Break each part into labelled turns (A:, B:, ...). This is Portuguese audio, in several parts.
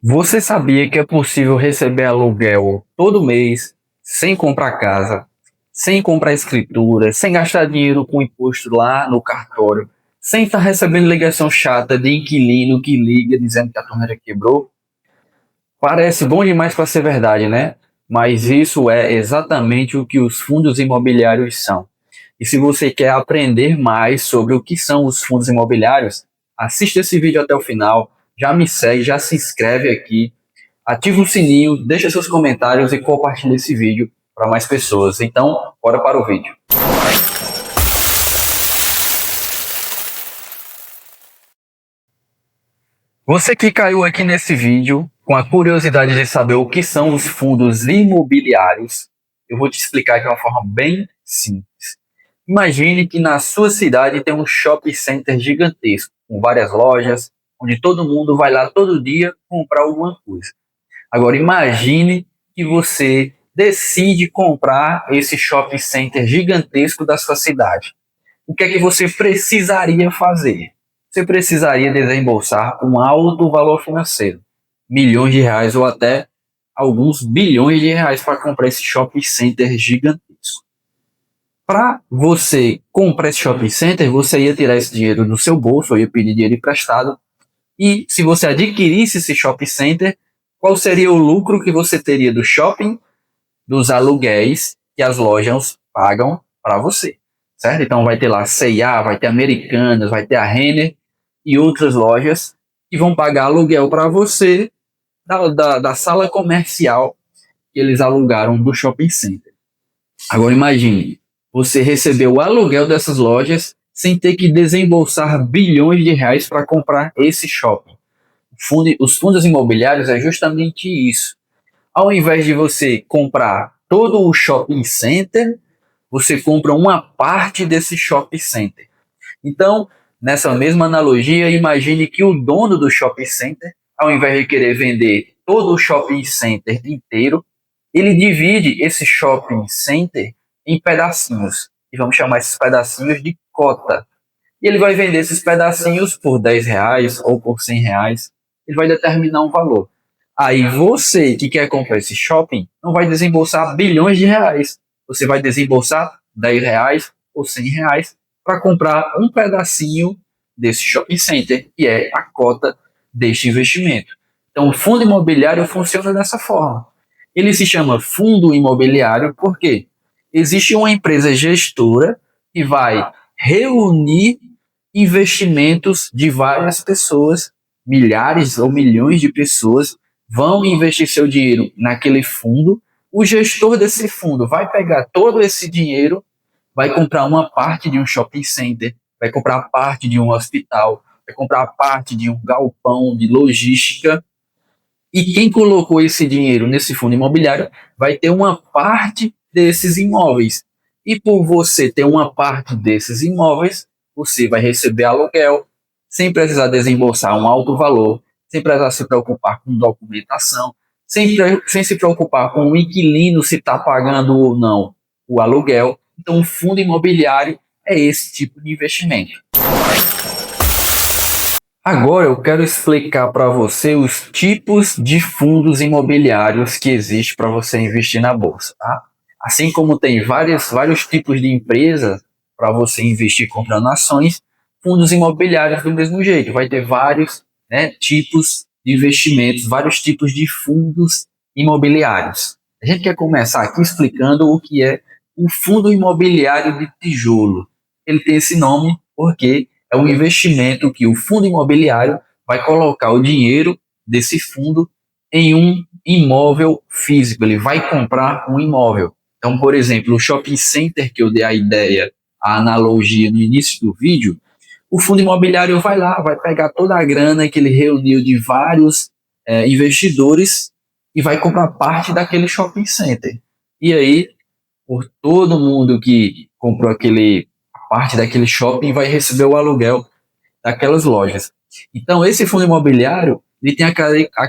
A: Você sabia que é possível receber aluguel todo mês, sem comprar casa, sem comprar escritura, sem gastar dinheiro com imposto lá no cartório, sem estar recebendo ligação chata de inquilino que liga dizendo que a torneira quebrou? Parece bom demais para ser verdade, né? Mas isso é exatamente o que os fundos imobiliários são. E se você quer aprender mais sobre o que são os fundos imobiliários, assista esse vídeo até o final, já me segue, já se inscreve aqui, ativa o sininho, deixa seus comentários e compartilha esse vídeo para mais pessoas. Então, bora para o vídeo. Você que caiu aqui nesse vídeo com a curiosidade de saber o que são os fundos imobiliários, eu vou te explicar de uma forma bem simples. Imagine que na sua cidade tem um shopping center gigantesco, com várias lojas, onde todo mundo vai lá todo dia comprar alguma coisa. Agora imagine que você decide comprar esse shopping center gigantesco da sua cidade. O que é que você precisaria fazer? Você precisaria desembolsar um alto valor financeiro, milhões de reais ou até alguns bilhões de reais para comprar esse shopping center gigantesco. Para você comprar esse shopping center, você ia tirar esse dinheiro do seu bolso, ou ia pedir dinheiro emprestado. E se você adquirisse esse shopping center, qual seria o lucro que você teria do shopping, dos aluguéis que as lojas pagam para você, certo? Então vai ter lá C&A, vai ter Americanas, vai ter a Renner e outras lojas que vão pagar aluguel para você da sala comercial que eles alugaram do shopping center. Agora imagine, você recebeu o aluguel dessas lojas sem ter que desembolsar bilhões de reais para comprar esse shopping. Os fundos imobiliários é justamente isso. Ao invés de você comprar todo o shopping center, você compra uma parte desse shopping center. Então, nessa mesma analogia, imagine que o dono do shopping center, ao invés de querer vender todo o shopping center inteiro, ele divide esse shopping center em pedacinhos. E vamos chamar esses pedacinhos de cota. E ele vai vender esses pedacinhos por 10 reais ou por 100 reais. Ele vai determinar um valor. Aí você que quer comprar esse shopping não vai desembolsar bilhões de reais. Você vai desembolsar 10 reais ou 100 reais para comprar um pedacinho desse shopping center, que é a cota deste investimento. Então, o fundo imobiliário funciona dessa forma. Ele se chama fundo imobiliário porque existe uma empresa gestora que vai reunir investimentos de várias pessoas, milhares ou milhões de pessoas vão investir seu dinheiro naquele fundo. O gestor desse fundo vai pegar todo esse dinheiro, vai comprar uma parte de um shopping center, vai comprar parte de um hospital, vai comprar parte de um galpão de logística. E quem colocou esse dinheiro nesse fundo imobiliário vai ter uma parte desses imóveis. E por você ter uma parte desses imóveis, você vai receber aluguel, sem precisar desembolsar um alto valor, sem precisar se preocupar com documentação, sem se preocupar com o inquilino se está pagando ou não o aluguel. Então, o fundo imobiliário é esse tipo de investimento. Agora eu quero explicar para você os tipos de fundos imobiliários que existem para você investir na bolsa, tá? Assim como tem vários tipos de empresas para você investir comprando ações, fundos imobiliários do mesmo jeito. Vai ter vários, né, tipos de investimentos, vários tipos de fundos imobiliários. A gente quer começar aqui explicando o que é o fundo imobiliário de tijolo. Ele tem esse nome porque é um investimento que o fundo imobiliário vai colocar o dinheiro desse fundo em um imóvel físico. Ele vai comprar um imóvel. Então, por exemplo, o shopping center que eu dei a ideia, a analogia no início do vídeo, o fundo imobiliário vai lá, vai pegar toda a grana que ele reuniu de vários investidores e vai comprar parte daquele shopping center. E aí, por todo mundo que comprou parte daquele shopping vai receber o aluguel daquelas lojas. Então, esse fundo imobiliário ele tem a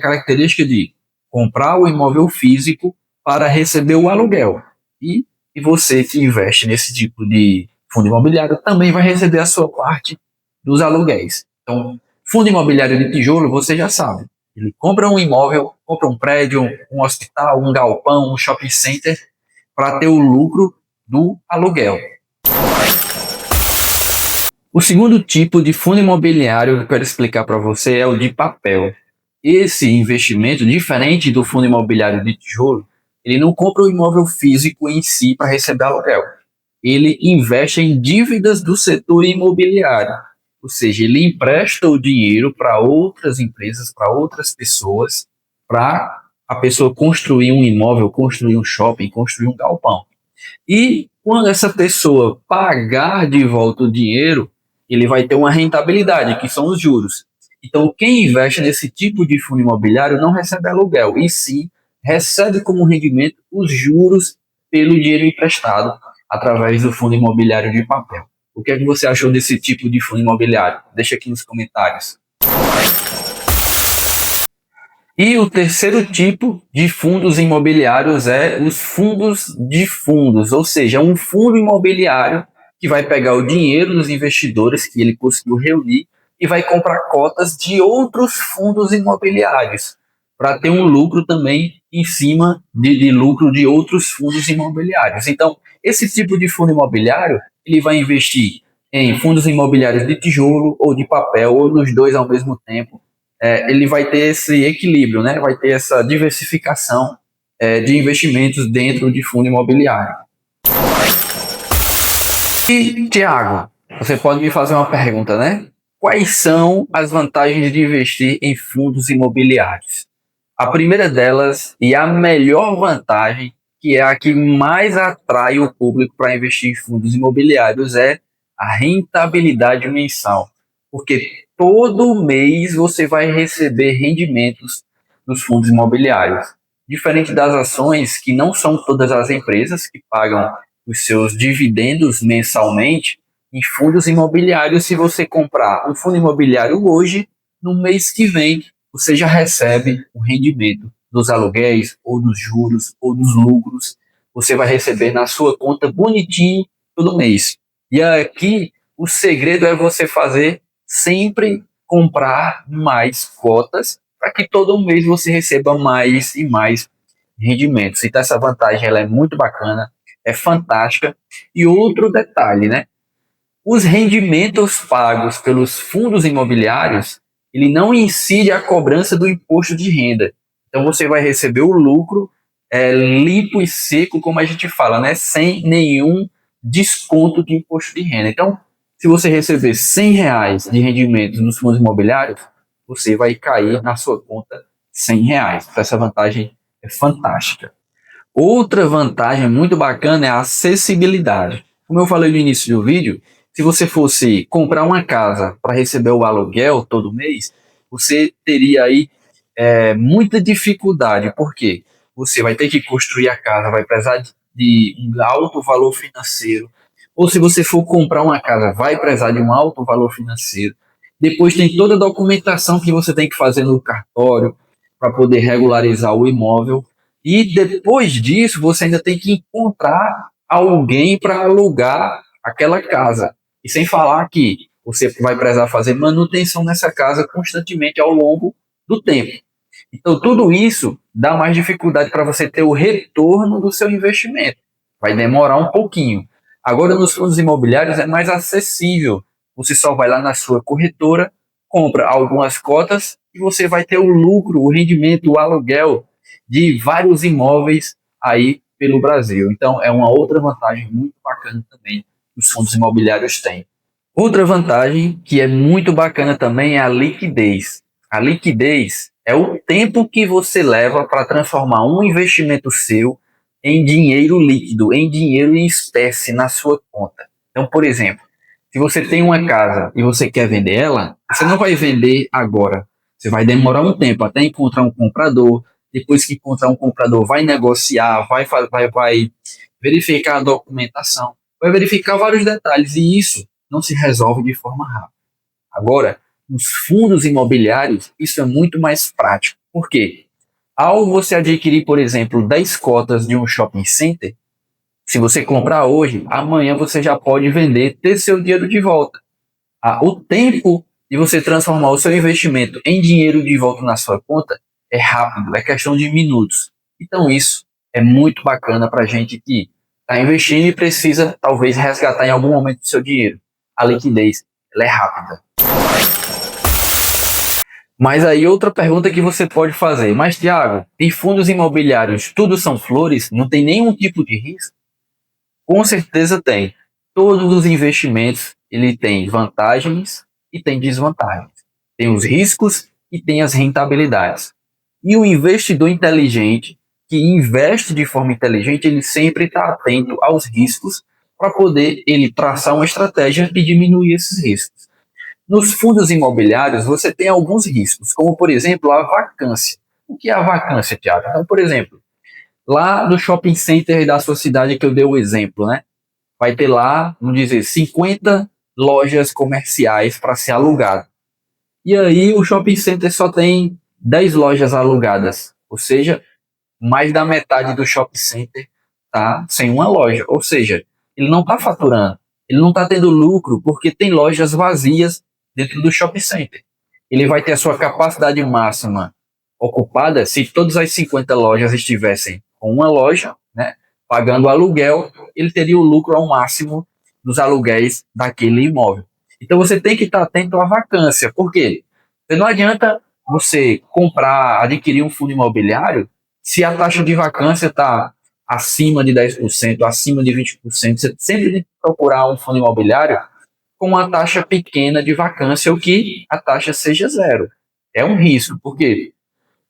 A: característica de comprar o imóvel físico para receber o aluguel. E você que investe nesse tipo de fundo imobiliário também vai receber a sua parte dos aluguéis. Então, fundo imobiliário de tijolo, você já sabe. Ele compra um imóvel, compra um prédio, um hospital, um galpão, um shopping center, para ter o lucro do aluguel. O segundo tipo de fundo imobiliário que eu quero explicar para você é o de papel. Esse investimento, diferente do fundo imobiliário de tijolo, ele não compra o imóvel físico em si para receber aluguel. Ele investe em dívidas do setor imobiliário. Ou seja, ele empresta o dinheiro para outras empresas, para outras pessoas, para a pessoa construir um imóvel, construir um shopping, construir um galpão. E quando essa pessoa pagar de volta o dinheiro, ele vai ter uma rentabilidade, que são os juros. Então, quem investe nesse tipo de fundo imobiliário não recebe aluguel, e sim recebe como rendimento os juros pelo dinheiro emprestado através do fundo imobiliário de papel. O que é que você achou desse tipo de fundo imobiliário? Deixa aqui nos comentários. E o terceiro tipo de fundos imobiliários é os fundos de fundos, ou seja, um fundo imobiliário que vai pegar o dinheiro dos investidores que ele conseguiu reunir e vai comprar cotas de outros fundos imobiliários para ter um lucro também em cima de lucro de outros fundos imobiliários. Então, esse tipo de fundo imobiliário, ele vai investir em fundos imobiliários de tijolo ou de papel, ou nos dois ao mesmo tempo. Ele vai ter esse equilíbrio, né? Vai ter essa diversificação de investimentos dentro de fundo imobiliário. E, Tiago, você pode me fazer uma pergunta, né? Quais são as vantagens de investir em fundos imobiliários? A primeira delas, e a melhor vantagem, que é a que mais atrai o público para investir em fundos imobiliários, é a rentabilidade mensal. Porque todo mês você vai receber rendimentos dos fundos imobiliários. Diferente das ações, que não são todas as empresas que pagam os seus dividendos mensalmente, em fundos imobiliários, se você comprar um fundo imobiliário hoje, no mês que vem, você já recebe o rendimento dos aluguéis, ou dos juros, ou dos lucros. Você vai receber na sua conta bonitinho todo mês. E aqui, o segredo é você fazer sempre comprar mais cotas para que todo mês você receba mais e mais rendimentos. Então essa vantagem ela é muito bacana, é fantástica. E outro detalhe, né? Os rendimentos pagos pelos fundos imobiliários, ele não incide a cobrança do imposto de renda. Então você vai receber o lucro limpo e seco, como a gente fala, né? Sem nenhum desconto de imposto de renda. Então, se você receber R$ 100 de rendimentos nos fundos imobiliários, você vai cair na sua conta R$ 100. Então, essa vantagem é fantástica. Outra vantagem muito bacana é a acessibilidade. Como eu falei no início do vídeo, se você fosse comprar uma casa para receber o aluguel todo mês, você teria aí muita dificuldade, porque você vai ter que construir a casa, vai precisar de um alto valor financeiro, ou se você for comprar uma casa, vai precisar de um alto valor financeiro. Depois tem toda a documentação que você tem que fazer no cartório para poder regularizar o imóvel. E depois disso, você ainda tem que encontrar alguém para alugar aquela casa. E sem falar que você vai precisar fazer manutenção nessa casa constantemente ao longo do tempo. Então, tudo isso dá mais dificuldade para você ter o retorno do seu investimento. Vai demorar um pouquinho. Agora, nos fundos imobiliários é mais acessível. Você só vai lá na sua corretora, compra algumas cotas e você vai ter o lucro, o rendimento, o aluguel de vários imóveis aí pelo Brasil. Então, é uma outra vantagem muito bacana também que os fundos imobiliários têm. Outra vantagem que é muito bacana também é a liquidez. A liquidez é o tempo que você leva para transformar um investimento seu em dinheiro líquido, em dinheiro em espécie na sua conta. Então, por exemplo, se você tem uma casa e você quer vender ela, você não vai vender agora. Você vai demorar um tempo até encontrar um comprador. Depois que encontrar um comprador, vai negociar, vai verificar a documentação, vai verificar vários detalhes. E isso não se resolve de forma rápida. Agora, nos fundos imobiliários, isso é muito mais prático. Por quê? Ao você adquirir, por exemplo, 10 cotas de um shopping center, se você comprar hoje, amanhã você já pode vender, ter seu dinheiro de volta. O tempo de você transformar o seu investimento em dinheiro de volta na sua conta é rápido, é questão de minutos. Então isso é muito bacana para a gente que está investindo e precisa talvez resgatar em algum momento o seu dinheiro. A liquidez ela é rápida. Mas aí outra pergunta que você pode fazer, mas Thiago, em fundos imobiliários tudo são flores? Não tem nenhum tipo de risco? Com certeza tem. Todos os investimentos ele tem vantagens e tem desvantagens. Tem os riscos e tem as rentabilidades. E o investidor inteligente, que investe de forma inteligente, ele sempre está atento aos riscos para poder ele traçar uma estratégia e diminuir esses riscos. Nos fundos imobiliários, você tem alguns riscos, como, por exemplo, a vacância. O que é a vacância, Thiago? Então, por exemplo, lá no shopping center da sua cidade, que eu dei o exemplo, né? Vai ter lá, vamos dizer, 50 lojas comerciais para ser alugado. E aí o shopping center só tem 10 lojas alugadas, ou seja, mais da metade do shopping center tá sem uma loja, ou seja, ele não está faturando, ele não está tendo lucro porque tem lojas vazias dentro do shopping center. Ele vai ter a sua capacidade máxima ocupada se todas as 50 lojas estivessem com uma loja, né, pagando aluguel, ele teria o lucro ao máximo dos aluguéis daquele imóvel. Então você tem que estar atento à vacância, porque não adianta você comprar, adquirir um fundo imobiliário se a taxa de vacância está acima de 10%, acima de 20%. Você sempre tem que procurar um fundo imobiliário com uma taxa pequena de vacância, ou que a taxa seja zero. É um risco, porque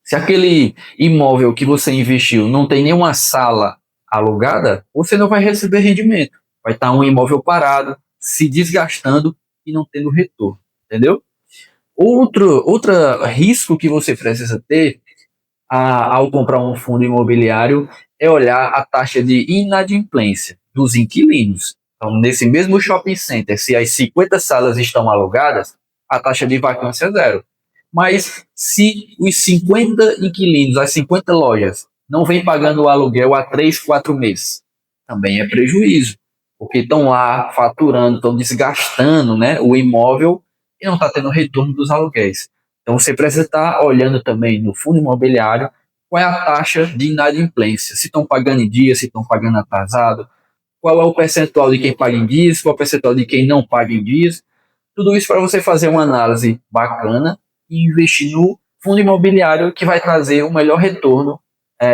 A: se aquele imóvel que você investiu não tem nenhuma sala alugada, você não vai receber rendimento. Vai estar um imóvel parado, se desgastando e não tendo retorno, entendeu? Outro risco que você precisa ter ao comprar um fundo imobiliário é olhar a taxa de inadimplência dos inquilinos. Então, nesse mesmo shopping center, se as 50 salas estão alugadas, a taxa de vacância é zero. Mas se os 50 inquilinos, as 50 lojas, não vêm pagando o aluguel há 3, 4 meses, também é prejuízo, porque estão lá faturando, estão desgastando, né, o imóvel e não está tendo retorno dos aluguéis. Então você precisa estar olhando também no fundo imobiliário qual é a taxa de inadimplência, se estão pagando em dia, se estão pagando atrasado, qual é o percentual de quem paga em dias, qual é o percentual de quem não paga em dias. Tudo isso para você fazer uma análise bacana e investir no fundo imobiliário que vai trazer o melhor retorno,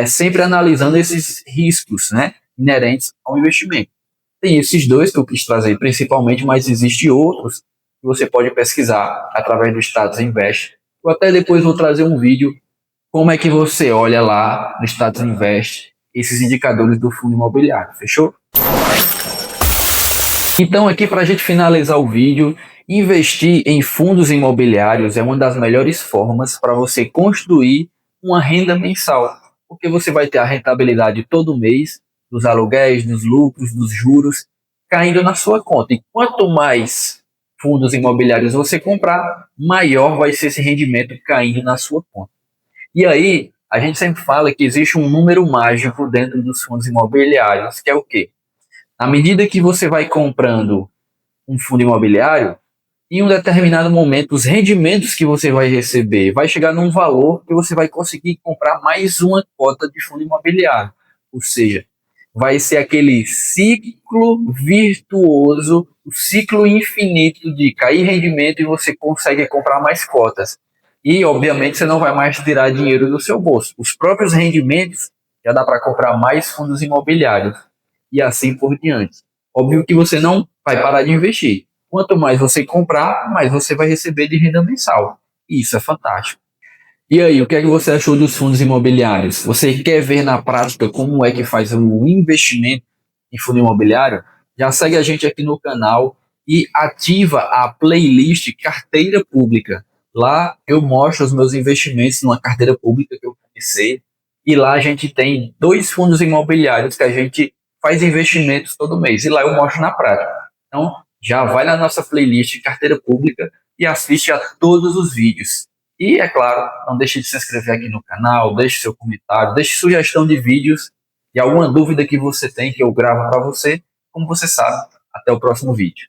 A: sempre analisando esses riscos, né, inerentes ao investimento. Tem esses dois que eu quis trazer principalmente, mas existem outros que você pode pesquisar através do Status Invest. Eu até depois vou trazer um vídeo como é que você olha lá no Status Invest esses indicadores do fundo imobiliário, fechou? Então aqui para a gente finalizar o vídeo, investir em fundos imobiliários é uma das melhores formas para você construir uma renda mensal, porque você vai ter a rentabilidade todo mês dos aluguéis, dos lucros, dos juros caindo na sua conta. E quanto mais fundos imobiliários você comprar, maior vai ser esse rendimento caindo na sua conta. E aí, a gente sempre fala que existe um número mágico dentro dos fundos imobiliários, que é o quê? À medida que você vai comprando um fundo imobiliário, em um determinado momento, os rendimentos que você vai receber vai chegar num valor que você vai conseguir comprar mais uma cota de fundo imobiliário. Ou seja, vai ser aquele ciclo virtuoso, o ciclo infinito de cair rendimento e você consegue comprar mais cotas. E, obviamente, você não vai mais tirar dinheiro do seu bolso. Os próprios rendimentos já dá para comprar mais fundos imobiliários e assim por diante. Óbvio que você não vai parar de investir. Quanto mais você comprar, mais você vai receber de renda mensal. E isso é fantástico. E aí, o que é que você achou dos fundos imobiliários? Você quer ver na prática como é que faz um investimento em fundo imobiliário? Já segue a gente aqui no canal e ativa a playlist Carteira Pública. Lá eu mostro os meus investimentos numa carteira pública que eu comecei. E lá a gente tem 2 fundos imobiliários que a gente faz investimentos todo mês. E lá eu mostro na prática. Então, já vai na nossa playlist Carteira Pública e assiste a todos os vídeos. E, é claro, não deixe de se inscrever aqui no canal, deixe seu comentário, deixe sugestão de vídeos e alguma dúvida que você tem que eu gravo para você. Como você sabe, até o próximo vídeo.